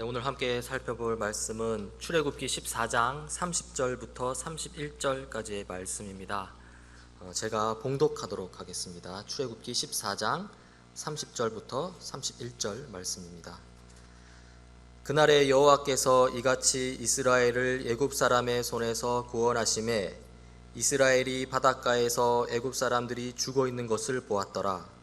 네, 오늘 함께 살펴볼 말씀은 출애굽기 14장 30절부터 31절까지의 말씀입니다. 제가 봉독하도록 하겠습니다. 출애굽기 14장 30절부터 31절 말씀입니다. 그날에 여호와께서 이같이 이스라엘을 애굽 사람의 손에서 구원하심에 이스라엘이 바닷가에서 애굽 사람들이 죽어 있는 것을 보았더라.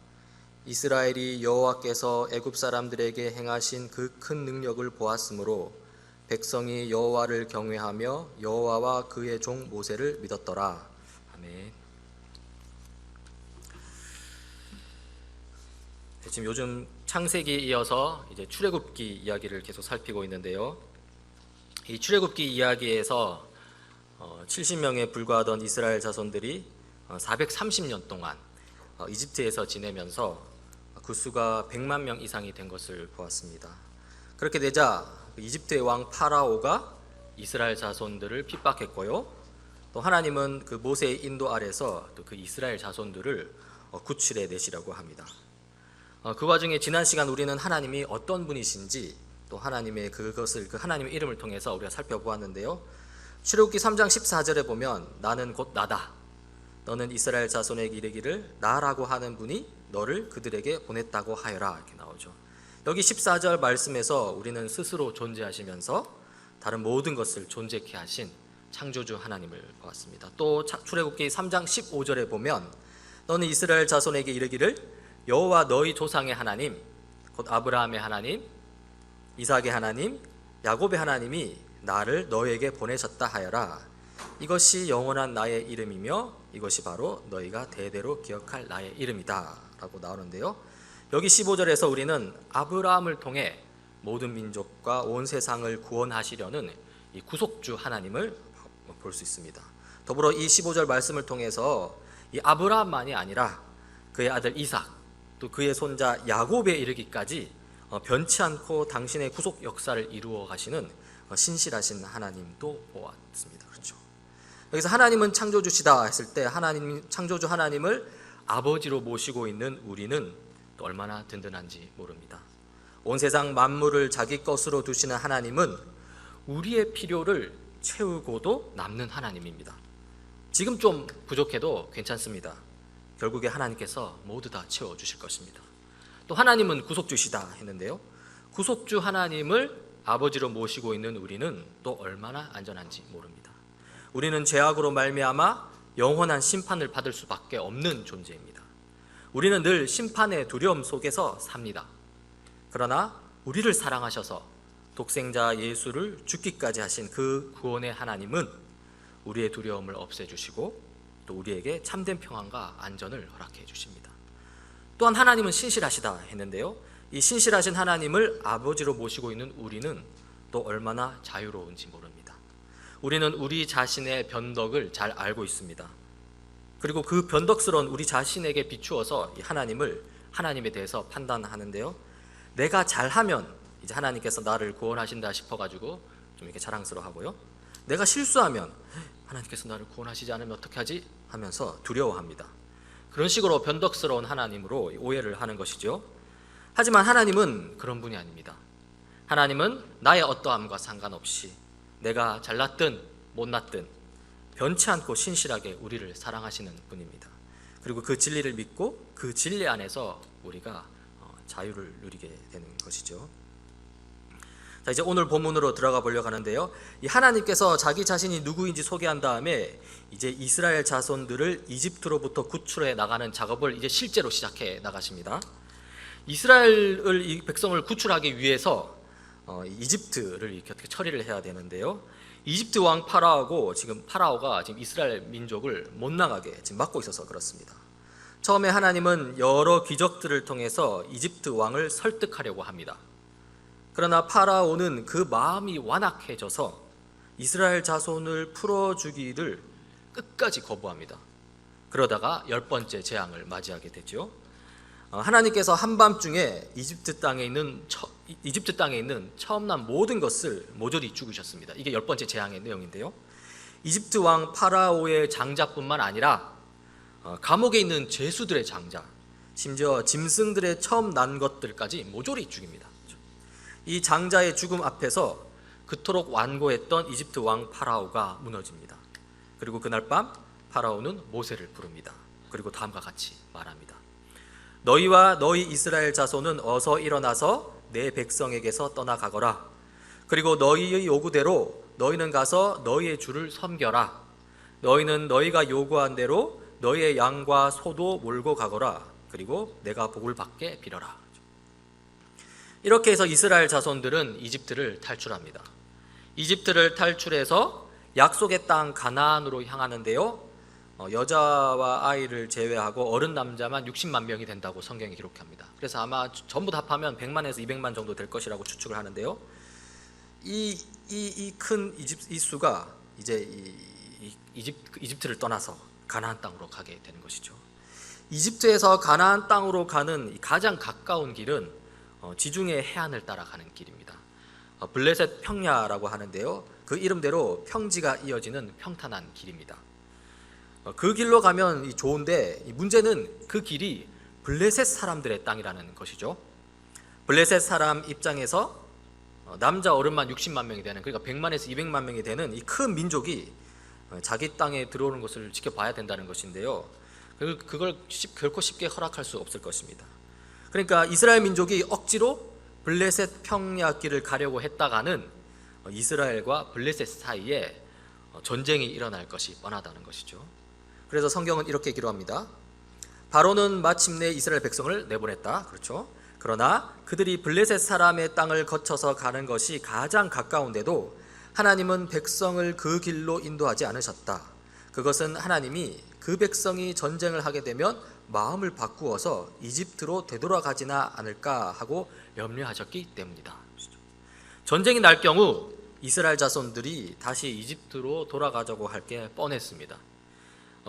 이스라엘이 여호와께서 애굽 사람들에게 행하신 그 큰 능력을 보았으므로 백성이 여호와를 경외하며 여호와와 그의 종 모세를 믿었더라. 아멘. 지금 요즘 창세기에 이어서 이제 출애굽기 이야기를 계속 살피고 있는데요. 이 출애굽기 이야기에서 70명에 불과하던 이스라엘 자손들이 430년 동안 이집트에서 지내면서 그 수가 100만 명 이상이 된 것을 보았습니다. 그렇게 되자 이집트의 왕 파라오가 이스라엘 자손들을 핍박했고요. 또 하나님은 그 모세의 인도 아래서 또 그 이스라엘 자손들을 구출해 내시라고 합니다. 그 와중에 지난 시간 우리는 하나님이 어떤 분이신지 또 하나님의 그것을 그 하나님의 이름을 통해서 우리가 살펴보았는데요. 출애굽기 3장 14절에 보면 나는 곧 나다. 너는 이스라엘 자손에게 이르기를 나라고 하는 분이 너를 그들에게 보냈다고 하여라 이렇게 나오죠. 여기 14절 말씀에서 우리는 스스로 존재하시면서 다른 모든 것을 존재케 하신 창조주 하나님을 보았습니다. 또 출애굽기 3장 15절에 보면 너는 이스라엘 자손에게 이르기를 여호와 너희 조상의 하나님 곧 아브라함의 하나님 이삭의 하나님 야곱의 하나님이 나를 너희에게 보내셨다 하여라. 이것이 영원한 나의 이름이며 이것이 바로 너희가 대대로 기억할 나의 이름이다 라고 나오는데요. 여기 15절에서 우리는 아브라함을 통해 모든 민족과 온 세상을 구원하시려는 이 구속주 하나님을 볼 수 있습니다. 더불어 이 15절 말씀을 통해서 이 아브라함만이 아니라 그의 아들 이삭 또 그의 손자 야곱에 이르기까지 변치 않고 당신의 구속 역사를 이루어 가시는 신실하신 하나님도 보았습니다. 그렇죠. 여기서 하나님은 창조주시다 했을 때 하나님 창조주 하나님을 아버지로 모시고 있는 우리는 또 얼마나 든든한지 모릅니다. 온 세상 만물을 자기 것으로 두시는 하나님은 우리의 필요를 채우고도 남는 하나님입니다. 지금 좀 부족해도 괜찮습니다. 결국에 하나님께서 모두 다 채워주실 것입니다. 또 하나님은 구속주시다 했는데요. 구속주 하나님을 아버지로 모시고 있는 우리는 또 얼마나 안전한지 모릅니다. 우리는 죄악으로 말미암아 영원한 심판을 받을 수밖에 없는 존재입니다. 우리는 늘 심판의 두려움 속에서 삽니다. 그러나 우리를 사랑하셔서 독생자 예수를 죽기까지 하신 그 구원의 하나님은 우리의 두려움을 없애주시고 또 우리에게 참된 평안과 안전을 허락해 주십니다. 또한 하나님은 신실하시다 했는데요. 이 신실하신 하나님을 아버지로 모시고 있는 우리는 또 얼마나 자유로운지 모릅니다. 우리는 우리 자신의 변덕을 잘 알고 있습니다. 그리고 그 변덕스러운 우리 자신에게 비추어서 이 하나님에 대해서 판단하는데요. 내가 잘하면 이제 하나님께서 나를 구원하신다 싶어가지고 좀 이렇게 자랑스러워하고요. 내가 실수하면 하나님께서 나를 구원하시지 않으면 어떻게 하지? 하면서 두려워합니다. 그런 식으로 변덕스러운 하나님으로 오해를 하는 것이죠. 하지만 하나님은 그런 분이 아닙니다. 하나님은 나의 어떠함과 상관없이 내가 잘났든 못났든 변치 않고 신실하게 우리를 사랑하시는 분입니다. 그리고 그 진리를 믿고 그 진리 안에서 우리가 자유를 누리게 되는 것이죠. 자, 이제 오늘 본문으로 들어가 보려고 하는데요. 이 하나님께서 자기 자신이 누구인지 소개한 다음에 이제 이스라엘 자손들을 이집트로부터 구출해 나가는 작업을 이제 실제로 시작해 나가십니다. 이스라엘을 이 백성을 구출하기 위해서 이집트를 이렇게 어떻게 처리를 해야 되는데요. 이집트 왕 파라오가 지금 이스라엘 민족을 못 나가게 지금 막고 있어서 그렇습니다. 처음에 하나님은 여러 기적들을 통해서 이집트 왕을 설득하려고 합니다. 그러나 파라오는 그 마음이 완악해져서 이스라엘 자손을 풀어주기를 끝까지 거부합니다. 그러다가 10번째 재앙을 맞이하게 되죠. 하나님께서 한밤중에 이집트 땅에 있는 처음 난 모든 것을 모조리 죽이셨습니다. 이게 10번째 재앙의 내용인데요. 이집트 왕 파라오의 장자뿐만 아니라 감옥에 있는 죄수들의 장자, 심지어 짐승들의 처음 난 것들까지 모조리 죽입니다. 이 장자의 죽음 앞에서 그토록 완고했던 이집트 왕 파라오가 무너집니다. 그리고 그날 밤 파라오는 모세를 부릅니다. 그리고 다음과 같이 말합니다. 너희와 너희 이스라엘 자손은 어서 일어나서 내 백성에게서 떠나가거라. 그리고 너희의 요구대로 너희는 가서 너희의 주를 섬겨라. 너희는 너희가 요구한 대로 너희의 양과 소도 몰고 가거라. 그리고 내가 복을 받게 빌어라. 이렇게 해서 이스라엘 자손들은 이집트를 탈출합니다. 이집트를 탈출해서 약속의 땅 가나안으로 향하는데요, 여자와 아이를 제외하고 어른 남자만 60만 명이 된다고 성경이 기록합니다. 그래서 아마 전부 다 합하면 100만에서 200만 정도 될 것이라고 추측을 하는데요, 이 큰 이 수가 이제 이집트를 떠나서 가나안 땅으로 가게 되는 것이죠. 이집트에서 가나안 땅으로 가는 가장 가까운 길은 지중해 해안을 따라가는 길입니다. 블레셋 평야라고 하는데요, 그 이름대로 평지가 이어지는 평탄한 길입니다. 그 길로 가면 좋은데, 문제는 그 길이 블레셋 사람들의 땅이라는 것이죠. 블레셋 사람 입장에서 남자 어른만 60만 명이 되는, 그러니까 100만에서 200만 명이 되는 이 큰 민족이 자기 땅에 들어오는 것을 지켜봐야 된다는 것인데요, 그걸 결코 쉽게 허락할 수 없을 것입니다. 그러니까 이스라엘 민족이 억지로 블레셋 평야 길을 가려고 했다가는 이스라엘과 블레셋 사이에 전쟁이 일어날 것이 뻔하다는 것이죠. 그래서 성경은 이렇게 기록합니다. 바로는 마침내 이스라엘 백성을 내보냈다. 그렇죠. 그러나 그들이 블레셋 사람의 땅을 거쳐서 가는 것이 가장 가까운데도 하나님은 백성을 그 길로 인도하지 않으셨다. 그것은 하나님이 그 백성이 전쟁을 하게 되면 마음을 바꾸어서 이집트로 되돌아가지나 않을까 하고 염려하셨기 때문이다. 전쟁이 날 경우 이스라엘 자손들이 다시 이집트로 돌아가자고 할 게 뻔했습니다.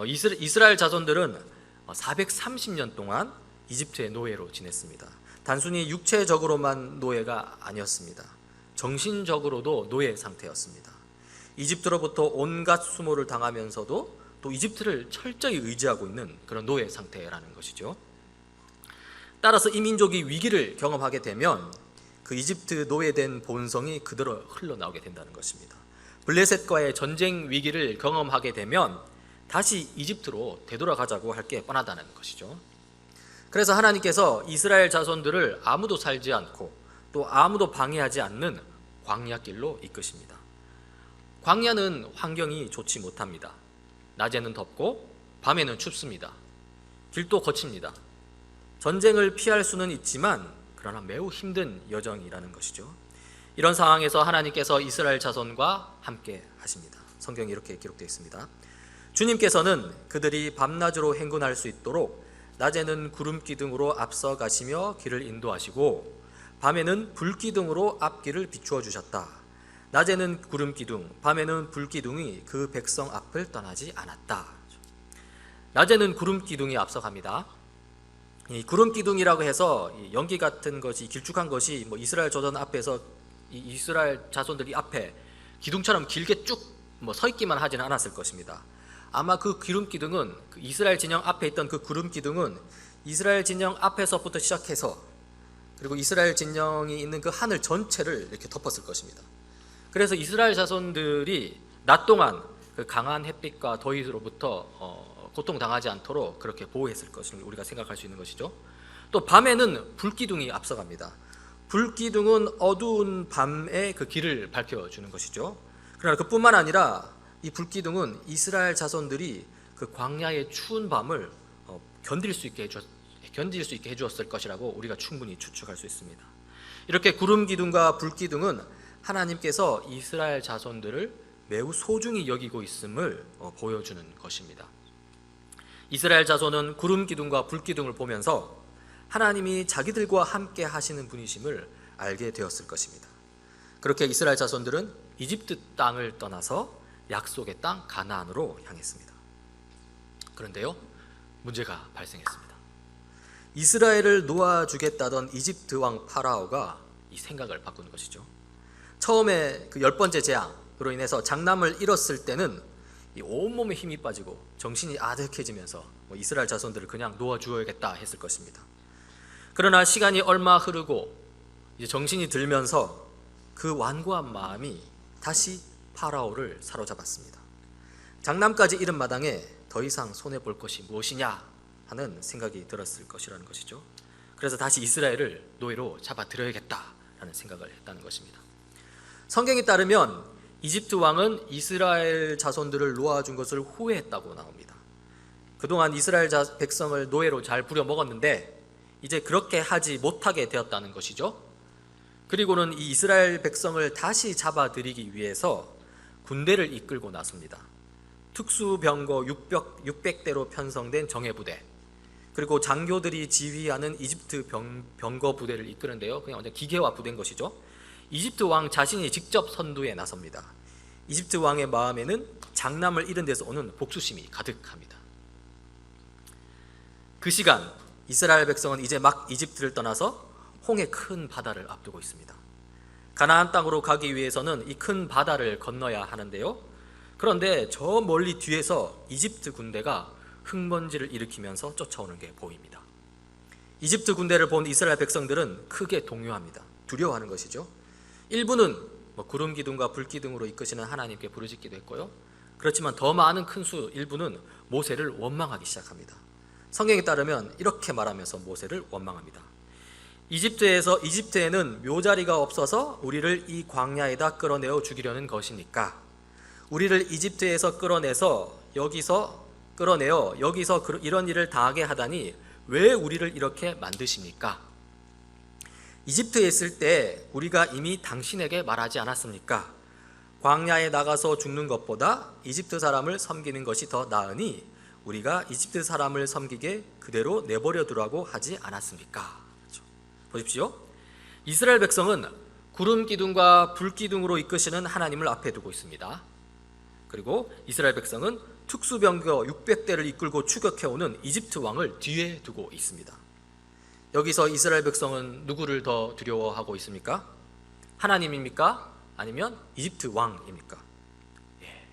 이스라엘 자손들은 430년 동안 이집트의 노예로 지냈습니다. 단순히 육체적으로만 노예가 아니었습니다. 정신적으로도 노예 상태였습니다. 이집트로부터 온갖 수모를 당하면서도 또 이집트를 철저히 의지하고 있는 그런 노예 상태라는 것이죠. 따라서 이 민족이 위기를 경험하게 되면 그 이집트 노예된 본성이 그대로 흘러나오게 된다는 것입니다. 블레셋과의 전쟁 위기를 경험하게 되면 다시 이집트로 되돌아가자고 할 게 뻔하다는 것이죠. 그래서 하나님께서 이스라엘 자손들을 아무도 살지 않고 또 아무도 방해하지 않는 광야길로 이끄십니다. 광야는 환경이 좋지 못합니다. 낮에는 덥고 밤에는 춥습니다. 길도 거칩니다. 전쟁을 피할 수는 있지만 그러나 매우 힘든 여정이라는 것이죠. 이런 상황에서 하나님께서 이스라엘 자손과 함께 하십니다. 성경에 이렇게 기록되어 있습니다. 주님께서는 그들이 밤낮으로 행군할 수 있도록 낮에는 구름 기둥으로 앞서 가시며 길을 인도하시고 밤에는 불 기둥으로 앞길을 비추어 주셨다. 낮에는 구름 기둥, 밤에는 불 기둥이 그 백성 앞을 떠나지 않았다. 낮에는 구름 기둥이 앞서갑니다. 이 구름 기둥이라고 해서 연기 같은 것이 길쭉한 것이 이스라엘 조선 앞에서 이스라엘 자손들이 앞에 기둥처럼 길게 쭉 서 있기만 하지는 않았을 것입니다. 아마 그 구름 기둥은 이스라엘 진영 앞에 있던 그 구름 기둥은 이스라엘 진영 앞에서부터 시작해서 그리고 이스라엘 진영이 있는 그 하늘 전체를 이렇게 덮었을 것입니다. 그래서 이스라엘 자손들이 낮 동안 그 강한 햇빛과 더위로부터 고통당하지 않도록 그렇게 보호했을 것을 우리가 생각할 수 있는 것이죠. 또 밤에는 불기둥이 앞서갑니다. 불기둥은 어두운 밤에 그 길을 밝혀주는 것이죠. 그러나 그뿐만 아니라 이 불기둥은 이스라엘 자손들이 그 광야의 추운 밤을 견딜 수 있게 해주었을 것이라고 우리가 충분히 추측할 수 있습니다. 이렇게 구름 기둥과 불 기둥은 하나님께서 이스라엘 자손들을 매우 소중히 여기고 있음을 보여주는 것입니다. 이스라엘 자손은 구름 기둥과 불 기둥을 보면서 하나님이 자기들과 함께 하시는 분이심을 알게 되었을 것입니다. 그렇게 이스라엘 자손들은 이집트 땅을 떠나서 약속의 땅 가나안으로 향했습니다. 그런데요, 문제가 발생했습니다. 이스라엘을 놓아주겠다던 이집트 왕 파라오가 이 생각을 바꾸는 것이죠. 처음에 그 10번째 재앙으로 인해서 장남을 잃었을 때는 이 온몸에 힘이 빠지고 정신이 아득해지면서 이스라엘 자손들을 그냥 놓아주어야겠다 했을 것입니다. 그러나 시간이 얼마 흐르고 이제 정신이 들면서 그 완고한 마음이 다시 파라오를 사로잡았습니다. 장남까지 잃은 마당에 더 이상 손해볼 것이 무엇이냐 하는 생각이 들었을 것이라는 것이죠. 그래서 다시 이스라엘을 노예로 잡아들여야겠다라는 생각을 했다는 것입니다. 성경에 따르면 이집트 왕은 이스라엘 자손들을 놓아준 것을 후회했다고 나옵니다. 그동안 이스라엘 백성을 노예로 잘 부려먹었는데 이제 그렇게 하지 못하게 되었다는 것이죠. 그리고는 이 이스라엘 백성을 다시 잡아들이기 위해서 군대를 이끌고 나섭니다. 특수병거 600대로 편성된 정예부대, 그리고 장교들이 지휘하는 이집트 병거 부대를 이끄는데요, 그냥 완전 기계화 부대인 것이죠. 이집트 왕 자신이 직접 선두에 나섭니다. 이집트 왕의 마음에는 장남을 잃은 데서 오는 복수심이 가득합니다. 그 시간 이스라엘 백성은 이제 막 이집트를 떠나서 홍해 큰 바다를 앞두고 있습니다. 가나안 땅으로 가기 위해서는 이 큰 바다를 건너야 하는데요, 그런데 저 멀리 뒤에서 이집트 군대가 흙먼지를 일으키면서 쫓아오는 게 보입니다. 이집트 군대를 본 이스라엘 백성들은 크게 동요합니다. 두려워하는 것이죠. 일부는 구름 기둥과 불 기둥으로 이끄시는 하나님께 부르짖기도 했고요, 그렇지만 더 많은 큰 수 일부는 모세를 원망하기 시작합니다. 성경에 따르면 이렇게 말하면서 모세를 원망합니다. 이집트에는 묘자리가 없어서 우리를 이 광야에다 끌어내어 죽이려는 것이니까, 우리를 이집트에서 끌어내어 여기서 이런 일을 당하게 하다니 왜 우리를 이렇게 만드십니까? 이집트에 있을 때 우리가 이미 당신에게 말하지 않았습니까? 광야에 나가서 죽는 것보다 이집트 사람을 섬기는 것이 더 나으니 우리가 이집트 사람을 섬기게 그대로 내버려 두라고 하지 않았습니까? 보십시오. 이스라엘 백성은 구름 기둥과 불 기둥으로 이끄시는 하나님을 앞에 두고 있습니다. 그리고 이스라엘 백성은 특수병거 600대를 이끌고 추격해오는 이집트 왕을 뒤에 두고 있습니다. 여기서 이스라엘 백성은 누구를 더 두려워하고 있습니까? 하나님입니까? 아니면 이집트 왕입니까?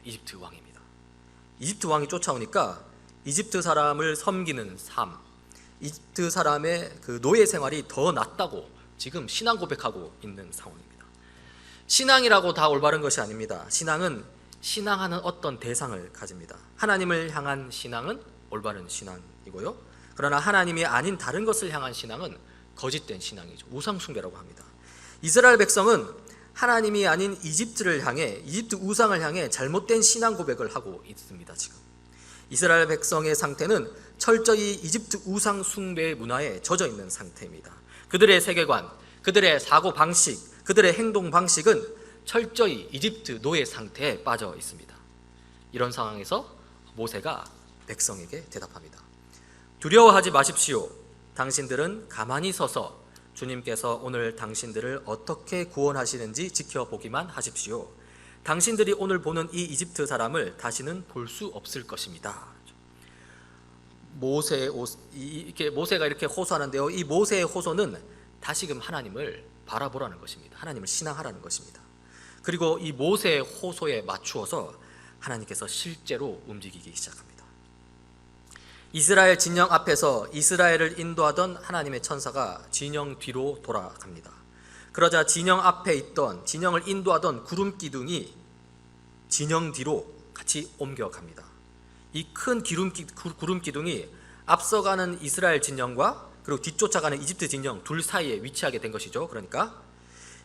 이집트 왕입니다. 이집트 왕이 쫓아오니까 이집트 사람을 섬기는 삶, 이집트 사람의 그 노예 생활이 더 낫다고 지금 신앙 고백하고 있는 상황입니다. 신앙이라고 다 올바른 것이 아닙니다. 신앙은 신앙하는 어떤 대상을 가집니다. 하나님을 향한 신앙은 올바른 신앙이고요, 그러나 하나님이 아닌 다른 것을 향한 신앙은 거짓된 신앙이죠. 우상 숭배라고 합니다. 이스라엘 백성은 하나님이 아닌 이집트를 향해, 이집트 우상을 향해 잘못된 신앙 고백을 하고 있습니다. 지금 이스라엘 백성의 상태는 철저히 이집트 우상 숭배의 문화에 젖어 있는 상태입니다. 그들의 세계관, 그들의 사고 방식, 그들의 행동 방식은 철저히 이집트 노예 상태에 빠져 있습니다. 이런 상황에서 모세가 백성에게 대답합니다. 두려워하지 마십시오. 당신들은 가만히 서서 주님께서 오늘 당신들을 어떻게 구원하시는지 지켜보기만 하십시오. 당신들이 오늘 보는 이 이집트 사람을 다시는 볼 수 없을 것입니다. 모세가 이렇게 호소하는데요, 이 모세의 호소는 다시금 하나님을 바라보라는 것입니다. 하나님을 신앙하라는 것입니다. 그리고 이 모세의 호소에 맞추어서 하나님께서 실제로 움직이기 시작합니다. 이스라엘 진영 앞에서 이스라엘을 인도하던 하나님의 천사가 진영 뒤로 돌아갑니다. 그러자 진영 앞에 있던, 진영을 인도하던 구름 기둥이 진영 뒤로 같이 옮겨갑니다. 이 큰 구름 기둥이 앞서가는 이스라엘 진영과 그리고 뒤쫓아가는 이집트 진영 둘 사이에 위치하게 된 것이죠. 그러니까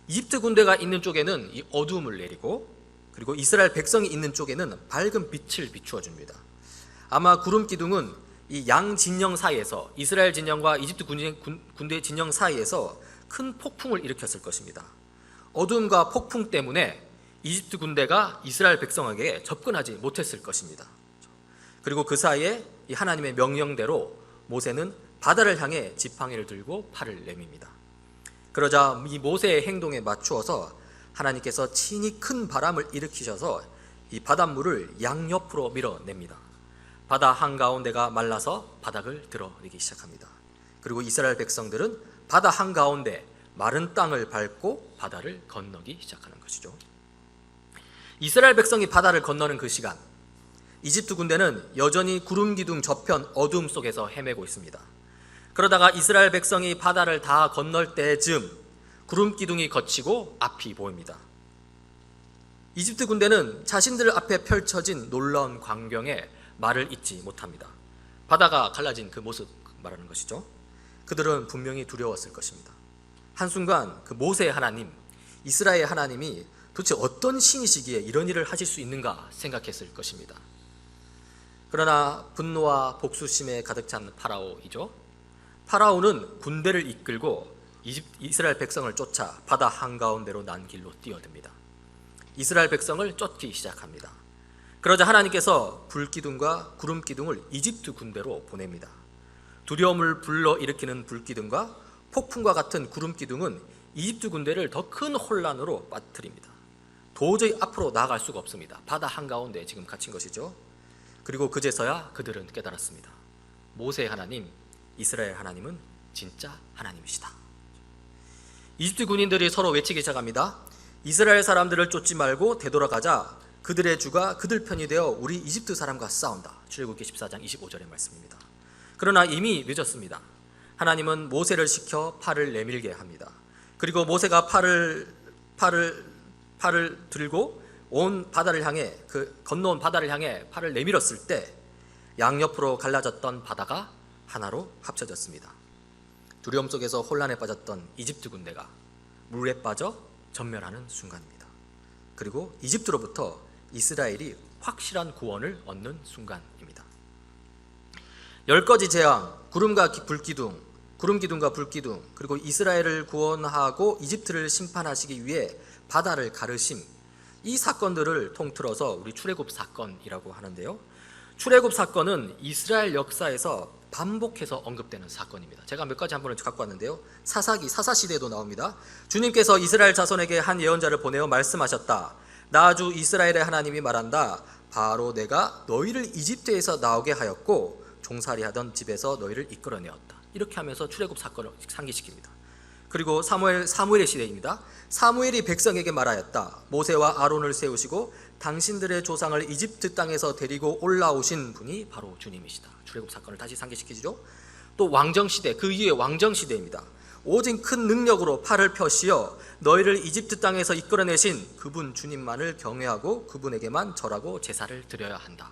이집트 군대가 있는 쪽에는 이 어두움을 내리고, 그리고 이스라엘 백성이 있는 쪽에는 밝은 빛을 비추어 줍니다. 아마 구름 기둥은 이 양 진영 사이에서, 이스라엘 진영과 이집트 군대 진영 사이에서 큰 폭풍을 일으켰을 것입니다. 어둠과 폭풍 때문에 이집트 군대가 이스라엘 백성에게 접근하지 못했을 것입니다. 그리고 그 사이에 이 하나님의 명령대로 모세는 바다를 향해 지팡이를 들고 팔을 내밉니다. 그러자 이 모세의 행동에 맞추어서 하나님께서 친히 큰 바람을 일으키셔서 이 바닷물을 양옆으로 밀어냅니다. 바다 한가운데가 말라서 바닥을 드러내기 시작합니다. 그리고 이스라엘 백성들은 바다 한가운데 마른 땅을 밟고 바다를 건너기 시작하는 것이죠. 이스라엘 백성이 바다를 건너는 그 시간, 이집트 군대는 여전히 구름 기둥 저편 어둠 속에서 헤매고 있습니다. 그러다가 이스라엘 백성이 바다를 다 건널 때쯤 구름 기둥이 걷히고 앞이 보입니다. 이집트 군대는 자신들 앞에 펼쳐진 놀라운 광경에 말을 잇지 못합니다. 바다가 갈라진 그 모습 말하는 것이죠. 그들은 분명히 두려웠을 것입니다. 한순간 그 모세의 하나님, 이스라엘의 하나님이 도대체 어떤 신이시기에 이런 일을 하실 수 있는가 생각했을 것입니다. 그러나 분노와 복수심에 가득 찬 파라오이죠. 파라오는 군대를 이끌고 이스라엘 백성을 쫓아 바다 한가운데로 난 길로 뛰어듭니다. 이스라엘 백성을 쫓기 시작합니다. 그러자 하나님께서 불기둥과 구름기둥을 이집트 군대로 보냅니다. 두려움을 불러일으키는 불기둥과 폭풍과 같은 구름기둥은 이집트 군대를 더 큰 혼란으로 빠뜨립니다. 도저히 앞으로 나아갈 수가 없습니다. 바다 한가운데 지금 갇힌 것이죠. 그리고 그제서야 그들은 깨달았습니다. 모세의 하나님, 이스라엘 하나님은 진짜 하나님이시다. 이집트 군인들이 서로 외치기 시작합니다. 이스라엘 사람들을 쫓지 말고 되돌아가자. 그들의 주가 그들 편이 되어 우리 이집트 사람과 싸운다. 출애굽기 14장 25절의 말씀입니다. 그러나 이미 늦었습니다. 하나님은 모세를 시켜 팔을 내밀게 합니다. 그리고 모세가 팔을 들고 온 바다를 향해 건너온 바다를 향해 팔을 내밀었을 때 양옆으로 갈라졌던 바다가 하나로 합쳐졌습니다. 두려움 속에서 혼란에 빠졌던 이집트 군대가 물에 빠져 전멸하는 순간입니다. 그리고 이집트로부터 이스라엘이 확실한 구원을 얻는 순간입니다. 10가지 재앙, 구름과 불기둥, 구름기둥과 불기둥, 그리고 이스라엘을 구원하고 이집트를 심판하시기 위해 바다를 가르심, 이 사건들을 통틀어서 우리 출애굽 사건이라고 하는데요. 출애굽 사건은 이스라엘 역사에서 반복해서 언급되는 사건입니다. 제가 몇 가지 한번 갖고 왔는데요. 사사시대에도 나옵니다. 주님께서 이스라엘 자손에게 한 예언자를 보내어 말씀하셨다. 나 주 이스라엘의 하나님이 말한다. 바로 내가 너희를 이집트에서 나오게 하였고 종살이하던 집에서 너희를 이끌어내었다. 이렇게 하면서 출애굽 사건을 상기시킵니다. 그리고 사무엘의 시대입니다. 사무엘이 백성에게 말하였다. 모세와 아론을 세우시고 당신들의 조상을 이집트 땅에서 데리고 올라오신 분이 바로 주님이시다. 출애굽 사건을 다시 상기시키죠. 또 왕정시대, 그 이후에 왕정시대입니다. 오직 큰 능력으로 팔을 펴시어 너희를 이집트 땅에서 이끌어내신 그분 주님만을 경외하고 그분에게만 절하고 제사를 드려야 한다.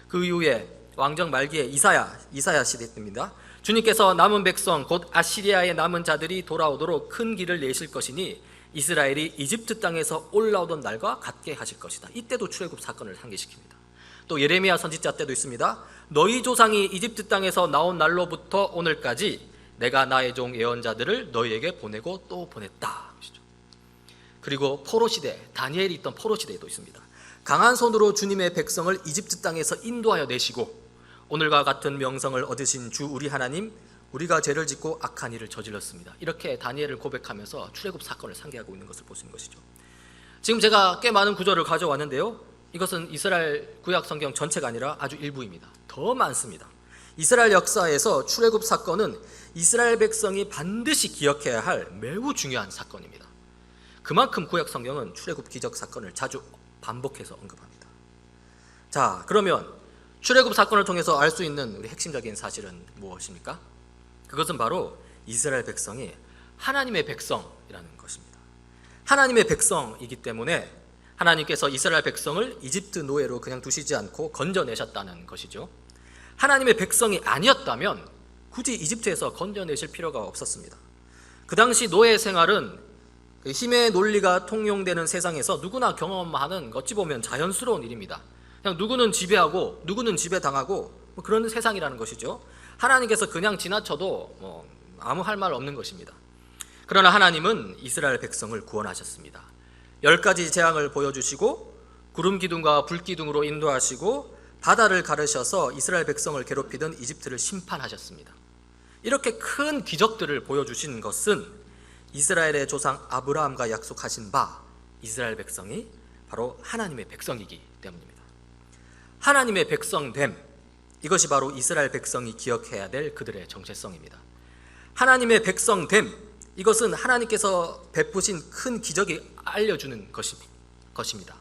그 이후에 왕정 말기에 이사야 시대입니다. 주님께서 남은 백성 곧 아시리아의 남은 자들이 돌아오도록 큰 길을 내실 것이니 이스라엘이 이집트 땅에서 올라오던 날과 같게 하실 것이다. 이때도 출애굽 사건을 상기시킵니다. 또 예레미야 선지자 때도 있습니다. 너희 조상이 이집트 땅에서 나온 날로부터 오늘까지 내가 나의 종 예언자들을 너희에게 보내고 또 보냈다. 그리고 포로 시대, 다니엘이 있던 포로 시대에도 있습니다. 강한 손으로 주님의 백성을 이집트 땅에서 인도하여 내시고 오늘과 같은 명성을 얻으신 주 우리 하나님, 우리가 죄를 짓고 악한 일을 저질렀습니다. 이렇게 다니엘을 고백하면서 출애굽 사건을 상기하고 있는 것을 볼 수 있는 것이죠. 지금 제가 꽤 많은 구절을 가져왔는데요. 이것은 이스라엘 구약 성경 전체가 아니라 아주 일부입니다. 더 많습니다. 이스라엘 역사에서 출애굽 사건은 이스라엘 백성이 반드시 기억해야 할 매우 중요한 사건입니다. 그만큼 구약 성경은 출애굽 기적 사건을 자주 반복해서 언급합니다. 자, 그러면 출애굽 사건을 통해서 알 수 있는 우리 핵심적인 사실은 무엇입니까? 그것은 바로 이스라엘 백성이 하나님의 백성이라는 것입니다. 하나님의 백성이기 때문에 하나님께서 이스라엘 백성을 이집트 노예로 그냥 두시지 않고 건져내셨다는 것이죠. 하나님의 백성이 아니었다면 굳이 이집트에서 건져내실 필요가 없었습니다. 그 당시 노예 생활은 힘의 논리가 통용되는 세상에서 누구나 경험하는 어찌 보면 자연스러운 일입니다. 그냥 누구는 지배하고 누구는 지배당하고 그런 세상이라는 것이죠. 하나님께서 그냥 지나쳐도 아무 할 말 없는 것입니다. 그러나 하나님은 이스라엘 백성을 구원하셨습니다. 10가지 재앙을 보여주시고 구름기둥과 불기둥으로 인도하시고 바다를 가르셔서 이스라엘 백성을 괴롭히던 이집트를 심판하셨습니다. 이렇게 큰 기적들을 보여주신 것은 이스라엘의 조상 아브라함과 약속하신 바 이스라엘 백성이 바로 하나님의 백성이기 때문입니다. 하나님의 백성됨, 이것이 바로 이스라엘 백성이 기억해야 될 그들의 정체성입니다. 하나님의 백성됨, 이것은 하나님께서 베푸신 큰 기적이 알려주는 것입니다.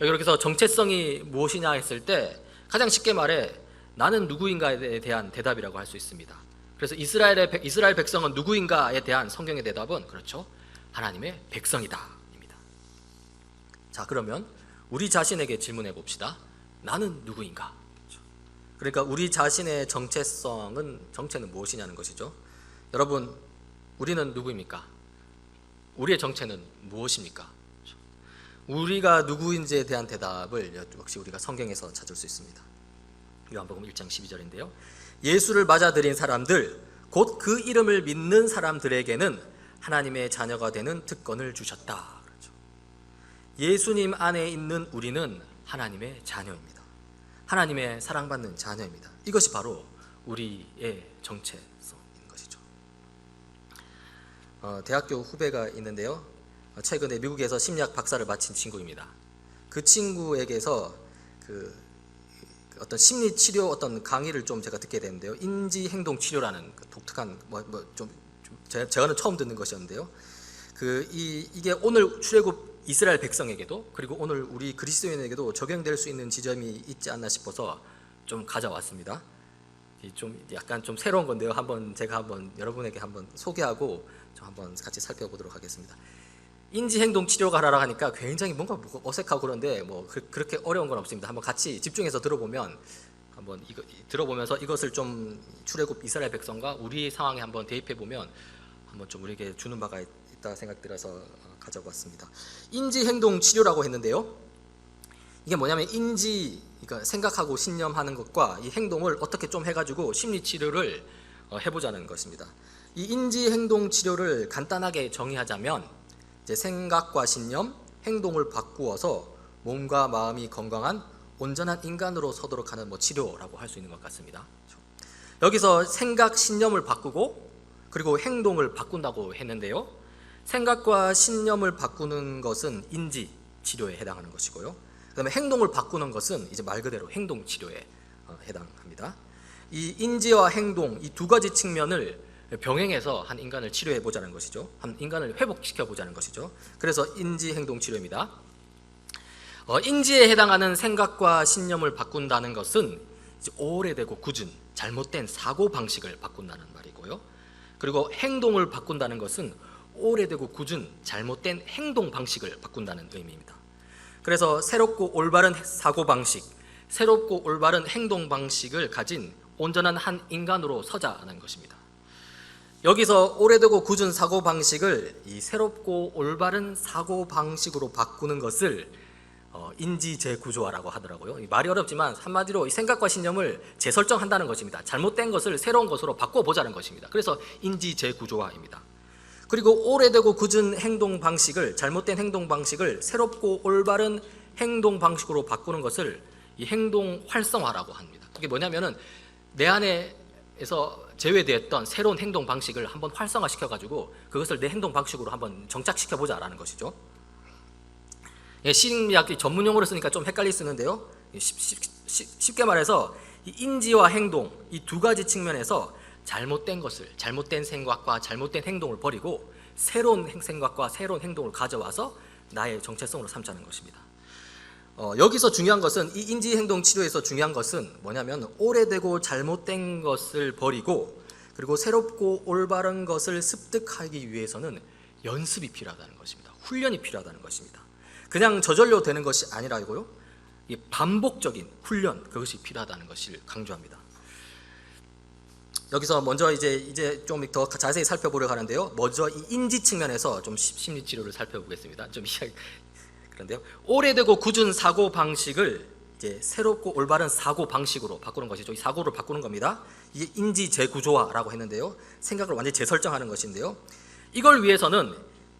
여기서 정체성이 무엇이냐 했을 때 가장 쉽게 말해 나는 누구인가에 대한 대답이라고 할 수 있습니다. 그래서 이스라엘 백성은 누구인가에 대한 성경의 대답은 그렇죠. 하나님의 백성이다입니다. 자, 그러면 우리 자신에게 질문해 봅시다. 나는 누구인가? 그러니까 우리 자신의 정체는 무엇이냐는 것이죠. 여러분, 우리는 누구입니까? 우리의 정체는 무엇입니까? 우리가 누구인지에 대한 대답을 역시 우리가 성경에서 찾을 수 있습니다. 요한복음 1장 12절인데요. 예수를 맞아들인 사람들, 곧 그 이름을 믿는 사람들에게는 하나님의 자녀가 되는 특권을 주셨다. 그렇죠. 예수님 안에 있는 우리는 하나님의 자녀입니다. 하나님의 사랑받는 자녀입니다. 이것이 바로 우리의 정체성인 것이죠. 대학교 후배가 있는데요. 최근에 미국에서 심리학 박사를 마친 친구입니다. 그 친구에게서 어떤 심리 치료 어떤 강의를 좀 제가 듣게 됐는데요. 인지 행동 치료라는 독특한 제가는 처음 듣는 것이었는데요. 이게 오늘 출애굽 이스라엘 백성에게도 그리고 오늘 우리 그리스도인에게도 적용될 수 있는 지점이 있지 않나 싶어서 좀 가져왔습니다. 좀 약간 좀 새로운 건데요. 제가 여러분에게 한번 소개하고 좀 한번 같이 살펴보도록 하겠습니다. 인지 행동 치료가 하라고 하니까 굉장히 뭔가 어색하고 그런데 그렇게 어려운 건 없습니다. 한번 같이 집중해서 들어보면 들어보면서 이것을 좀 출애굽 이스라엘 백성과 우리 상황에 한번 대입해 보면 한번 좀 우리에게 주는 바가 있다 생각 들어서 가져왔습니다. 인지 행동 치료라고 했는데요. 이게 뭐냐면 그러니까 생각하고 신념하는 것과 이 행동을 어떻게 좀 해가지고 심리 치료를 해보자는 것입니다. 이 인지 행동 치료를 간단하게 정의하자면 이제 생각과 신념, 행동을 바꾸어서 몸과 마음이 건강한 온전한 인간으로 서도록 하는 치료라고 할 수 있는 것 같습니다. 여기서 생각, 신념을 바꾸고 그리고 행동을 바꾼다고 했는데요. 생각과 신념을 바꾸는 것은 인지 치료에 해당하는 것이고요. 그다음에 행동을 바꾸는 것은 이제 말 그대로 행동 치료에 해당합니다. 이 인지와 행동 이 두 가지 측면을 병행해서 한 인간을 치료해 보자는 것이죠. 한 인간을 회복시켜 보자는 것이죠. 그래서 인지 행동 치료입니다. 인지에 해당하는 생각과 신념을 바꾼다는 것은 이제 오래되고 굳은 잘못된 사고 방식을 바꾼다는 말이고요. 그리고 행동을 바꾼다는 것은 오래되고 굳은 잘못된 행동 방식을 바꾼다는 의미입니다. 그래서 새롭고 올바른 사고 방식, 새롭고 올바른 행동 방식을 가진 온전한 한 인간으로 서자는 것입니다. 여기서 오래되고 굳은 사고 방식을 이 새롭고 올바른 사고 방식으로 바꾸는 것을 인지 재구조화라고 하더라고요. 말이 어렵지만 한마디로 이 생각과 신념을 재설정한다는 것입니다. 잘못된 것을 새로운 것으로 바꿔보자는 것입니다. 그래서 인지 재구조화입니다. 그리고 오래되고 굳은 행동 방식을 잘못된 행동 방식을 새롭고 올바른 행동 방식으로 바꾸는 것을 이 행동 활성화라고 합니다. 그게 뭐냐면은 내 안에서 제외되었던 새로운 행동 방식을 한번 활성화시켜가지고 그것을 내 행동 방식으로 한번 정착시켜보자라는 것이죠. 심리학 전문 용어로 쓰니까 좀 헷갈리 쓰는데요. 쉽게 말해서 이 인지와 행동 이 두 가지 측면에서 잘못된 것을, 잘못된 생각과 잘못된 행동을 버리고 새로운 생각과 새로운 행동을 가져와서 나의 정체성으로 삼자는 것입니다. 여기서 중요한 것은 이 인지행동 치료에서 중요한 것은 뭐냐면 오래되고 잘못된 것을 버리고 그리고 새롭고 올바른 것을 습득하기 위해서는 연습이 필요하다는 것입니다. 훈련이 필요하다는 것입니다. 그냥 저절로 되는 것이 아니라고요. 이 반복적인 훈련 그것이 필요하다는 것을 강조합니다. 여기서 먼저 이제 좀 더 자세히 살펴보려고 하는데요. 먼저 이 인지 측면에서 좀 심리 치료를 살펴보겠습니다. 그런데요. 오래되고 굳은 사고 방식을 이제 새롭고 올바른 사고 방식으로 바꾸는 것이죠. 이 사고를 바꾸는 겁니다. 이게 인지 재구조화라고 했는데요. 생각을 완전히 재설정하는 것인데요. 이걸 위해서는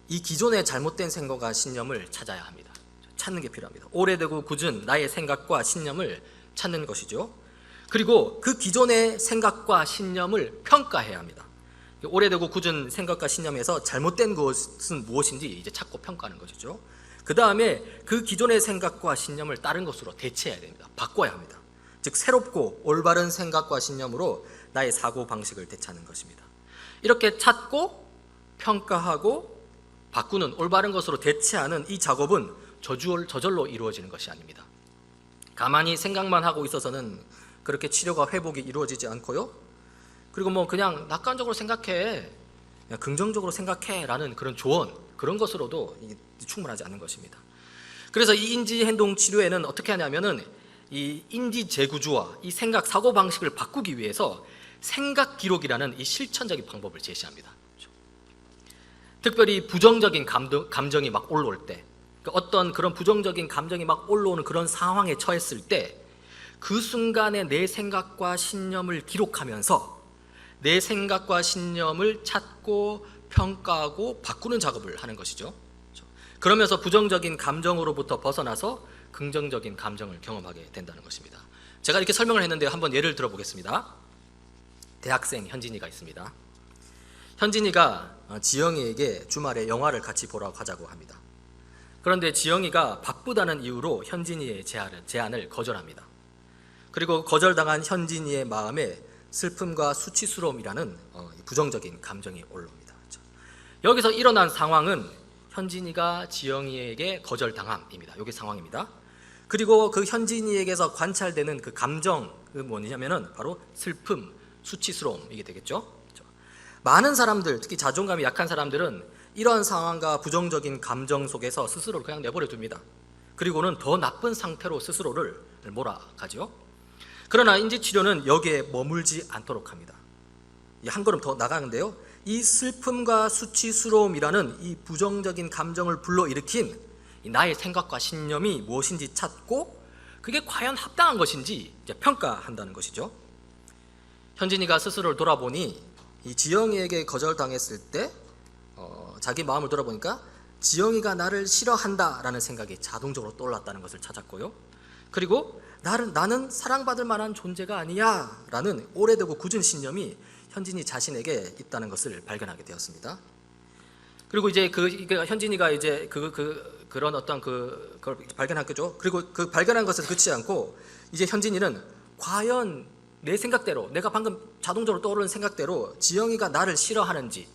이 기존의 잘못된 생각과 신념을 찾아야 합니다. 찾는 게 필요합니다. 오래되고 굳은 나의 생각과 신념을 찾는 것이죠. 그리고 그 기존의 생각과 신념을 평가해야 합니다. 오래되고 굳은 생각과 신념에서 잘못된 것은 무엇인지 이제 찾고 평가하는 것이죠. 그 다음에 그 기존의 생각과 신념을 다른 것으로 대체해야 됩니다. 바꿔야 합니다. 즉 새롭고 올바른 생각과 신념으로 나의 사고 방식을 대체하는 것입니다. 이렇게 찾고 평가하고 바꾸는 올바른 것으로 대체하는 이 작업은 저절로 이루어지는 것이 아닙니다. 가만히 생각만 하고 있어서는 그렇게 치료가 회복이 이루어지지 않고요. 그리고 뭐 그냥 낙관적으로 생각해, 그냥 긍정적으로 생각해라는 그런 조언, 그런 것으로도 충분하지 않는 것입니다. 그래서 이 인지행동 치료에는 어떻게 하냐면은 이 인지 재구조와 이 생각 사고 방식을 바꾸기 위해서 생각 기록이라는 이 실천적인 방법을 제시합니다. 특별히 부정적인 감정이 막 올라올 때, 어떤 그런 부정적인 감정이 막 올라오는 그런 상황에 처했을 때 그 순간에 내 생각과 신념을 기록하면서 내 생각과 신념을 찾고 평가하고 바꾸는 작업을 하는 것이죠. 그러면서 부정적인 감정으로부터 벗어나서 긍정적인 감정을 경험하게 된다는 것입니다. 제가 이렇게 설명을 했는데 한번 예를 들어보겠습니다. 대학생 현진이가 있습니다. 현진이가 지영이에게 주말에 영화를 같이 보러 가자고 합니다. 그런데 지영이가 바쁘다는 이유로 현진이의 제안을 거절합니다. 그리고 거절당한 현진이의 마음에 슬픔과 수치스러움이라는 부정적인 감정이 올라옵니다. 여기서 일어난 상황은 현진이가 지영이에게 거절당함입니다. 이게 상황입니다. 그리고 그 현진이에게서 관찰되는 그 감정은 뭐냐면은 바로 슬픔, 수치스러움, 이게 되겠죠. 많은 사람들, 특히 자존감이 약한 사람들은 이런 상황과 부정적인 감정 속에서 스스로를 그냥 내버려 둡니다. 그리고는 더 나쁜 상태로 스스로를 몰아가죠. 그러나 인지치료는 여기에 머물지 않도록 합니다. 한 걸음 더 나가는데요, 이 슬픔과 수치스러움이라는 이 부정적인 감정을 불러일으킨 나의 생각과 신념이 무엇인지 찾고 그게 과연 합당한 것인지 이제 평가한다는 것이죠. 현진이가 스스로를 돌아보니 이 지영이에게 거절당했을 때 자기 마음을 돌아보니까 지영이가 나를 싫어한다라는 생각이 자동적으로 떠올랐다는 것을 찾았고요. 그리고 나는 사랑받을 만한 존재가 아니야 라는 오래되고 굳은 신념이 현진이 자신에게 있다는 것을 발견하게 되었습니다. 그리고 이제 현진이가 이제 그런 어떤 그걸 발견했겠죠. 그리고 그 발견한 것에서 그치지 않고 이제 현진이는 과연 내 생각대로, 내가 방금 자동적으로 떠오르는 생각대로 지영이가 나를 싫어하는지,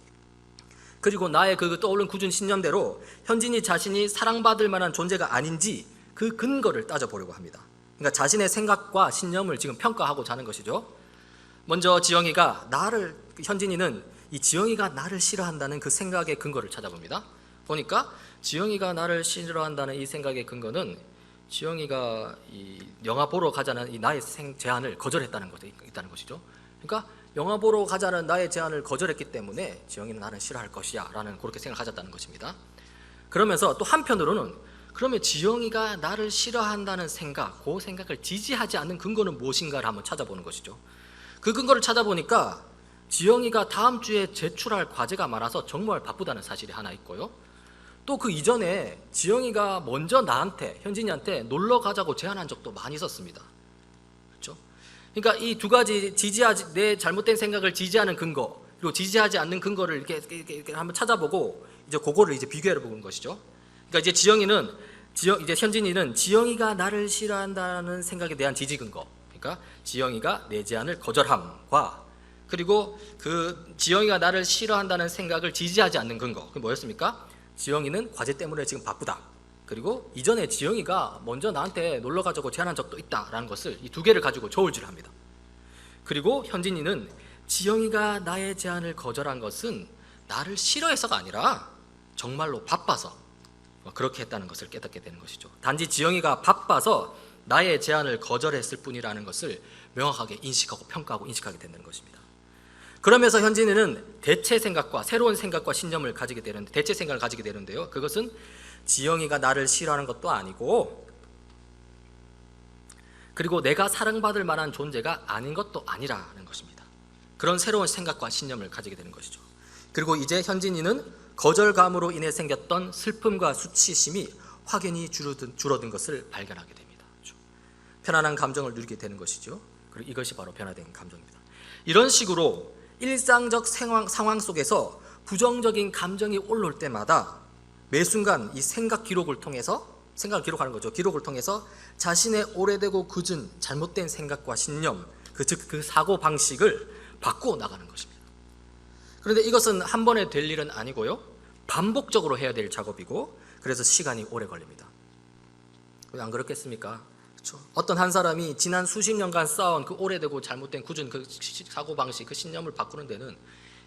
그리고 나의 그 떠오른 굳은 신념대로 현진이 자신이 사랑받을 만한 존재가 아닌지 그 근거를 따져보려고 합니다. 그러니까 자신의 생각과 신념을 지금 평가하고자 하는 것이죠. 먼저 현진이는 이 지영이가 나를 싫어한다는 그 생각의 근거를 찾아봅니다. 보니까 지영이가 나를 싫어한다는 이 생각의 근거는 지영이가 이 영화 보러 가자는 이 나의 제안을 거절했다는 것에 있다는 것이죠. 그러니까 영화 보러 가자는 나의 제안을 거절했기 때문에 지영이는 나를 싫어할 것이야 라는 그렇게 생각하셨다는 것입니다. 그러면서 또 한편으로는 그러면 지영이가 나를 싫어한다는 생각, 그 생각을 지지하지 않는 근거는 무엇인가를 한번 찾아보는 것이죠. 그 근거를 찾아보니까 지영이가 다음 주에 제출할 과제가 많아서 정말 바쁘다는 사실이 하나 있고요. 또 그 이전에 지영이가 먼저 현진이한테 놀러 가자고 제안한 적도 많이 있었습니다. 그렇죠? 그러니까 이 두 가지 내 잘못된 생각을 지지하는 근거, 그리고 지지하지 않는 근거를 이렇게 한번 찾아보고 이제 그거를 이제 비교해 보는 것이죠. 그러니까 이제 현진이는 지영이가 나를 싫어한다는 생각에 대한 지지 근거, 그러니까 지영이가 내 제안을 거절함과 그리고 그 지영이가 나를 싫어한다는 생각을 지지하지 않는 근거, 그게 뭐였습니까? 지영이는 과제 때문에 지금 바쁘다. 그리고 이전에 지영이가 먼저 나한테 놀러 가자고 제안한 적도 있다라는 것을 이 두 개를 가지고 저울질을 합니다. 그리고 현진이는 지영이가 나의 제안을 거절한 것은 나를 싫어해서가 아니라 정말로 바빠서 그렇게 했다는 것을 깨닫게 되는 것이죠. 단지 지영이가 바빠서 나의 제안을 거절했을 뿐이라는 것을 명확하게 인식하고 평가하고 인식하게 된다는 것입니다. 그러면서 현진이는 새로운 생각과 신념을 가지게 되는데, 대체 생각을 가지게 되는데요, 그것은 지영이가 나를 싫어하는 것도 아니고 그리고 내가 사랑받을 만한 존재가 아닌 것도 아니라는 것입니다. 그런 새로운 생각과 신념을 가지게 되는 것이죠. 그리고 이제 현진이는 거절감으로 인해 생겼던 슬픔과 수치심이 확연히 줄어든 것을 발견하게 됩니다. 편안한 감정을 누리게 되는 것이죠. 그리고 이것이 바로 변화된 감정입니다. 이런 식으로 일상적 상황 속에서 부정적인 감정이 올라올 때마다 매 순간 이 생각을 기록하는 거죠. 기록을 통해서 자신의 오래되고 굳은 잘못된 생각과 신념, 그 사고 방식을 바꾸어 나가는 것입니다. 그런데 이것은 한 번에 될 일은 아니고요, 반복적으로 해야 될 작업이고, 그래서 시간이 오래 걸립니다. 왜 안 그렇겠습니까? 그렇죠? 어떤 한 사람이 지난 수십 년간 쌓아온 그 오래되고 잘못된 굳은 그 사고방식, 그 신념을 바꾸는 데는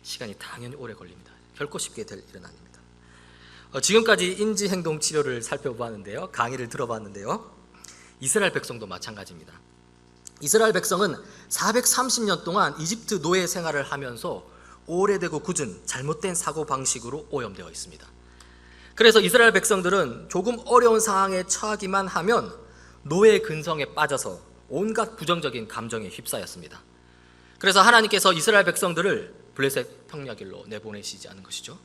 시간이 당연히 오래 걸립니다. 결코 쉽게 될 일은 아닙니다. 지금까지 인지행동 치료를 살펴보았는데요, 강의를 들어봤는데요, 이스라엘 백성도 마찬가지입니다. 이스라엘 백성은 430년 동안 이집트 노예 생활을 하면서 오래되고 굳은 잘못된 사고방식으로 오염되어 있습니다. 그래서 이스라엘 백성들은 조금 어려운 상황에 처하기만 하면 노예 근성에 빠져서 온갖 부정적인 감정에 휩싸였습니다. 그래서 하나님께서 이스라엘 백성들을 블레셋 평야길로 내보내시지 않은 것이죠.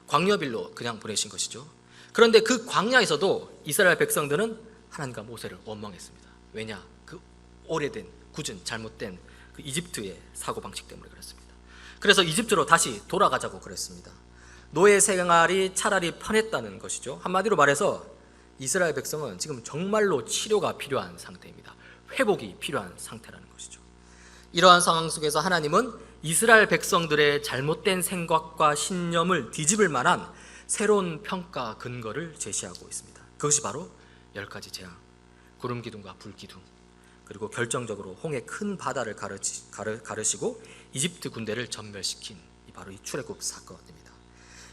광야길로 그냥 보내신 것이죠. 그런데 그 광야에서도 이스라엘 백성들은 하나님과 모세를 원망했습니다. 왜냐? 그 오래된 굳은 잘못된 그 이집트의 사고방식 때문에 그랬습니다. 그래서 이집트로 다시 돌아가자고 그랬습니다. 노예 생활이 차라리 편했다는 것이죠. 한마디로 말해서 이스라엘 백성은 지금 정말로 치료가 필요한 상태입니다. 회복이 필요한 상태라는 것이죠. 이러한 상황 속에서 하나님은 이스라엘 백성들의 잘못된 생각과 신념을 뒤집을 만한 새로운 평가 근거를 제시하고 있습니다. 그것이 바로 10가지 재앙, 구름 기둥과 불 기둥, 그리고 결정적으로 홍해 큰 바다를 가르시고 이집트 군대를 전멸시킨 바로 이 출애굽 사건입니다.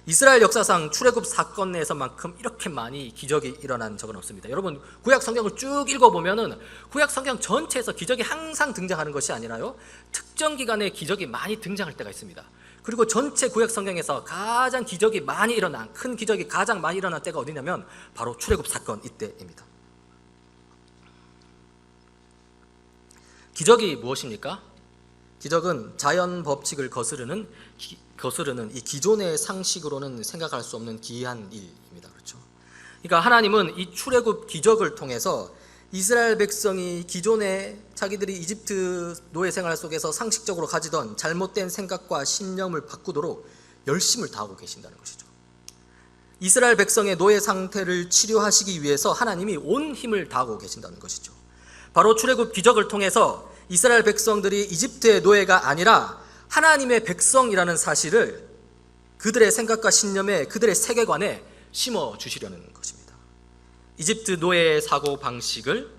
이스라엘 역사상 출애굽 사건 내에서만큼 이렇게 많이 기적이 일어난 적은 없습니다. 여러분, 구약 성경을 쭉 읽어보면은 구약 성경 전체에서 기적이 항상 등장하는 것이 아니라요, 특정 기간에 기적이 많이 등장할 때가 있습니다. 그리고 전체 구약 성경에서 가장 기적이 많이 일어난, 큰 기적이 가장 많이 일어난 때가 어디냐면 바로 출애굽 사건 이때입니다. 기적이 무엇입니까? 기적은 자연 법칙을 거스르는 이 기존의 상식으로는 생각할 수 없는 기이한 일입니다. 그렇죠? 그러니까 하나님은 이 출애굽 기적을 통해서 이스라엘 백성이 기존에 자기들이 이집트 노예 생활 속에서 상식적으로 가지던 잘못된 생각과 신념을 바꾸도록 열심을 다하고 계신다는 것이죠. 이스라엘 백성의 노예 상태를 치료하시기 위해서 하나님이 온 힘을 다하고 계신다는 것이죠. 바로 출애굽 기적을 통해서 이스라엘 백성들이 이집트의 노예가 아니라 하나님의 백성이라는 사실을 그들의 생각과 신념에, 그들의 세계관에 심어주시려는 것입니다. 이집트 노예의 사고방식을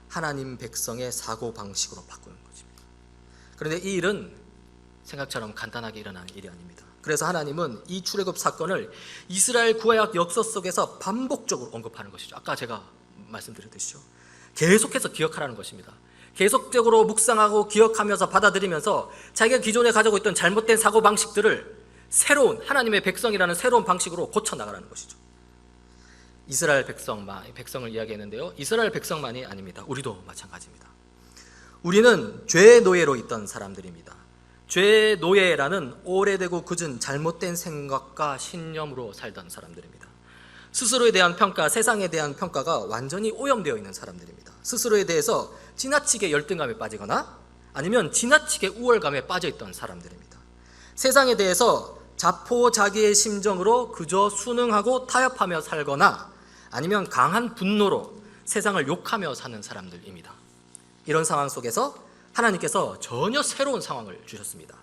하나님 백성의 사고방식으로 바꾸는 것입니다. 그런데 이 일은 생각처럼 간단하게 일어나는 일이 아닙니다. 그래서 하나님은 이 출애굽 사건을 이스라엘 구약 역사 속에서 반복적으로 언급하는 것이죠. 아까 제가 말씀드렸듯이요, 계속해서 기억하라는 것입니다. 계속적으로 묵상하고 기억하면서 받아들이면서 자기가 기존에 가지고 있던 잘못된 사고방식들을 새로운 하나님의 백성이라는 새로운 방식으로 고쳐나가라는 것이죠. 이스라엘 백성을 이야기했는데요, 이스라엘 백성만이 아닙니다. 우리도 마찬가지입니다. 우리는 죄의 노예로 있던 사람들입니다. 죄의 노예라는 오래되고 굳은 잘못된 생각과 신념으로 살던 사람들입니다. 스스로에 대한 평가, 세상에 대한 평가가 완전히 오염되어 있는 사람들입니다. 스스로에 대해서 지나치게 열등감에 빠지거나 아니면 지나치게 우월감에 빠져있던 사람들입니다. 세상에 대해서 자포자기의 심정으로 그저 순응하고 타협하며 살거나 아니면 강한 분노로 세상을 욕하며 사는 사람들입니다. 이런 상황 속에서 하나님께서 전혀 새로운 상황을 주셨습니다.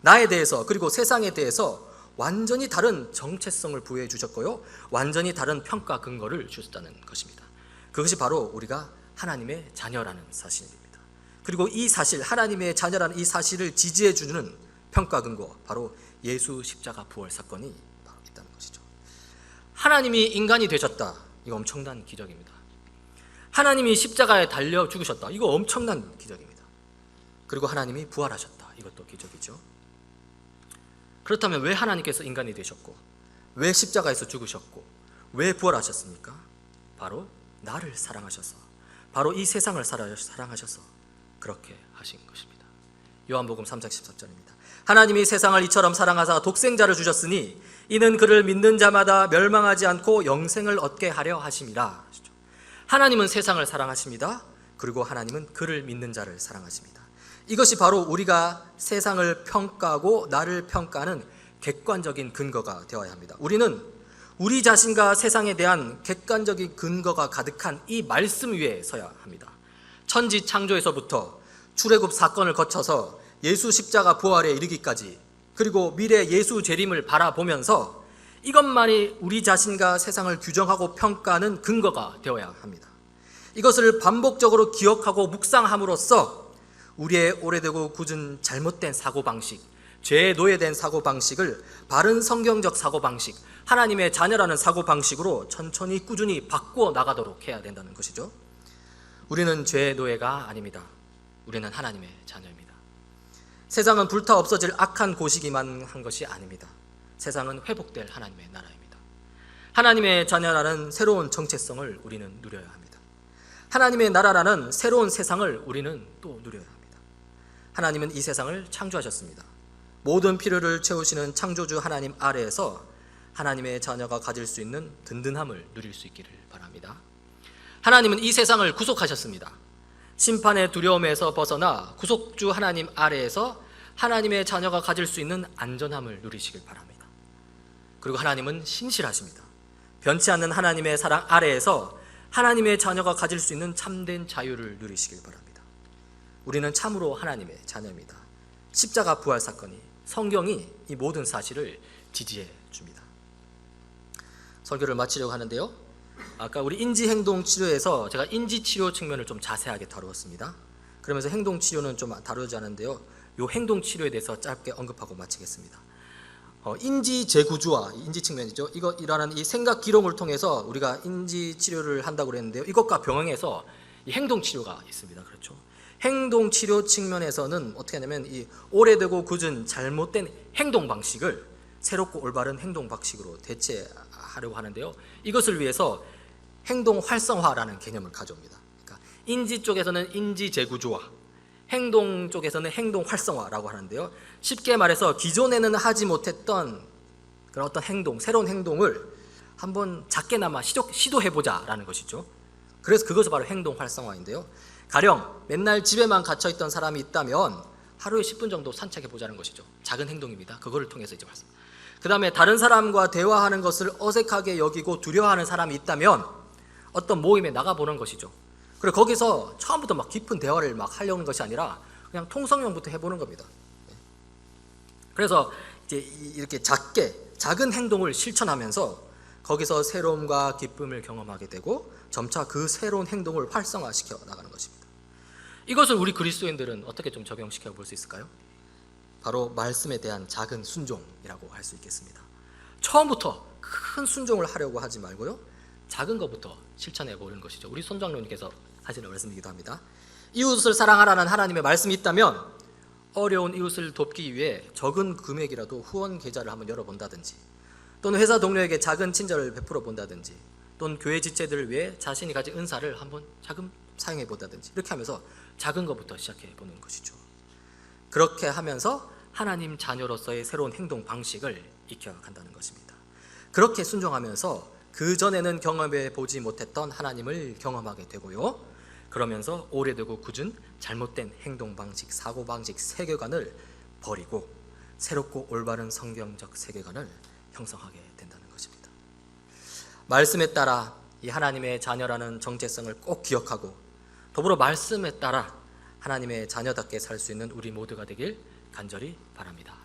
나에 대해서 그리고 세상에 대해서 완전히 다른 정체성을 부여해 주셨고요, 완전히 다른 평가 근거를 주셨다는 것입니다. 그것이 바로 우리가 하나님의 자녀라는 사실입니다. 그리고 이 사실, 하나님의 자녀라는 이 사실을 지지해 주는 평가 근거, 바로 예수 십자가 부활 사건이 바로 있다는 것이죠. 하나님이 인간이 되셨다, 이거 엄청난 기적입니다. 하나님이 십자가에 달려 죽으셨다, 이거 엄청난 기적입니다. 그리고 하나님이 부활하셨다, 이것도 기적이죠. 그렇다면 왜 하나님께서 인간이 되셨고, 왜 십자가에서 죽으셨고, 왜 부활하셨습니까? 바로 나를 사랑하셔서, 바로 이 세상을 사랑하셔서 그렇게 하신 것입니다. 요한복음 3장 14절입니다. 하나님이 세상을 이처럼 사랑하사 독생자를 주셨으니 이는 그를 믿는 자마다 멸망하지 않고 영생을 얻게 하려 하심이라. 하나님은 세상을 사랑하십니다. 그리고 하나님은 그를 믿는 자를 사랑하십니다. 이것이 바로 우리가 세상을 평가하고 나를 평가하는 객관적인 근거가 되어야 합니다. 우리는 우리 자신과 세상에 대한 객관적인 근거가 가득한 이 말씀 위에 서야 합니다. 천지 창조에서부터 출애굽 사건을 거쳐서 예수 십자가 부활에 이르기까지, 그리고 미래 예수 재림을 바라보면서 이것만이 우리 자신과 세상을 규정하고 평가하는 근거가 되어야 합니다. 이것을 반복적으로 기억하고 묵상함으로써 우리의 오래되고 굳은 잘못된 사고방식, 죄에 노예된 사고방식을 바른 성경적 사고방식, 하나님의 자녀라는 사고방식으로 천천히 꾸준히 바꾸어 나가도록 해야 된다는 것이죠. 우리는 죄의 노예가 아닙니다. 우리는 하나님의 자녀입니다. 세상은 불타 없어질 악한 곳이기만 한 것이 아닙니다. 세상은 회복될 하나님의 나라입니다. 하나님의 자녀라는 새로운 정체성을 우리는 누려야 합니다. 하나님의 나라라는 새로운 세상을 우리는 또 누려야 합니다. 하나님은 이 세상을 창조하셨습니다. 모든 필요를 채우시는 창조주 하나님 아래에서 하나님의 자녀가 가질 수 있는 든든함을 누릴 수 있기를 바랍니다. 하나님은 이 세상을 구속하셨습니다. 심판의 두려움에서 벗어나 구속주 하나님 아래에서 하나님의 자녀가 가질 수 있는 안전함을 누리시길 바랍니다. 그리고 하나님은 신실하십니다. 변치 않는 하나님의 사랑 아래에서 하나님의 자녀가 가질 수 있는 참된 자유를 누리시길 바랍니다. 우리는 참으로 하나님의 자녀입니다. 십자가 부활 사건이, 성경이 이 모든 사실을 지지해 줍니다. 설교를 마치려고 하는데요, 아까 우리 인지행동치료에서 제가 인지치료 측면을 좀 자세하게 다루었습니다. 그러면서 행동치료는 좀 다루지 않은데요, 이 행동치료에 대해서 짧게 언급하고 마치겠습니다. 인지재구조화, 인지 측면이죠. 이라는 이 생각 기록을 통해서 우리가 인지치료를 한다고 그랬는데요, 이것과 병행해서 이 행동치료가 있습니다. 그렇죠. 행동치료 측면에서는 어떻게 하냐면 이 오래되고 굳은 잘못된 행동 방식을 새롭고 올바른 행동 방식으로 대체하려고 하는데요, 이것을 위해서 행동 활성화라는 개념을 가져옵니다. 그러니까 인지 쪽에서는 인지 재구조화, 행동 쪽에서는 행동 활성화라고 하는데요, 쉽게 말해서 기존에는 하지 못했던 그런 어떤 행동, 새로운 행동을 한번 작게나마 시도해보자라는 것이죠. 그래서 그것이 바로 행동 활성화인데요, 가령 맨날 집에만 갇혀있던 사람이 있다면 하루에 10분 정도 산책해보자는 것이죠. 작은 행동입니다. 그거를 통해서 이제 말씀. 그 다음에 다른 사람과 대화하는 것을 어색하게 여기고 두려워하는 사람이 있다면 어떤 모임에 나가보는 것이죠. 그리고 거기서 처음부터 막 깊은 대화를 막 하려는 것이 아니라 그냥 통성명부터 해보는 겁니다. 그래서 이제 이렇게 작은 행동을 실천하면서 거기서 새로움과 기쁨을 경험하게 되고 점차 그 새로운 행동을 활성화시켜 나가는 것입니다. 이것을 우리 그리스도인들은 어떻게 좀 적용시켜 볼 수 있을까요? 바로 말씀에 대한 작은 순종이라고 할 수 있겠습니다. 처음부터 큰 순종을 하려고 하지 말고요, 작은 것부터 실천해 보는 것이죠. 우리 손장로님께서 하시는 말씀이기도 합니다. 이웃을 사랑하라는 하나님의 말씀이 있다면 어려운 이웃을 돕기 위해 적은 금액이라도 후원 계좌를 한번 열어본다든지, 또는 회사 동료에게 작은 친절을 베풀어 본다든지, 또는 교회 지체들을 위해 자신이 가진 은사를 한번 자금 사용해 본다든지, 이렇게 하면서 작은 것부터 시작해 보는 것이죠. 그렇게 하면서 하나님 자녀로서의 새로운 행동 방식을 익혀간다는 것입니다. 그렇게 순종하면서 그전에는 경험해 보지 못했던 하나님을 경험하게 되고요, 그러면서 오래되고 굳은 잘못된 행동 방식, 사고 방식, 세계관을 버리고 새롭고 올바른 성경적 세계관을 형성하게 된다는 것입니다. 말씀에 따라 이 하나님의 자녀라는 정체성을 꼭 기억하고, 더불어 말씀에 따라 하나님의 자녀답게 살 수 있는 우리 모두가 되길 간절히 바랍니다.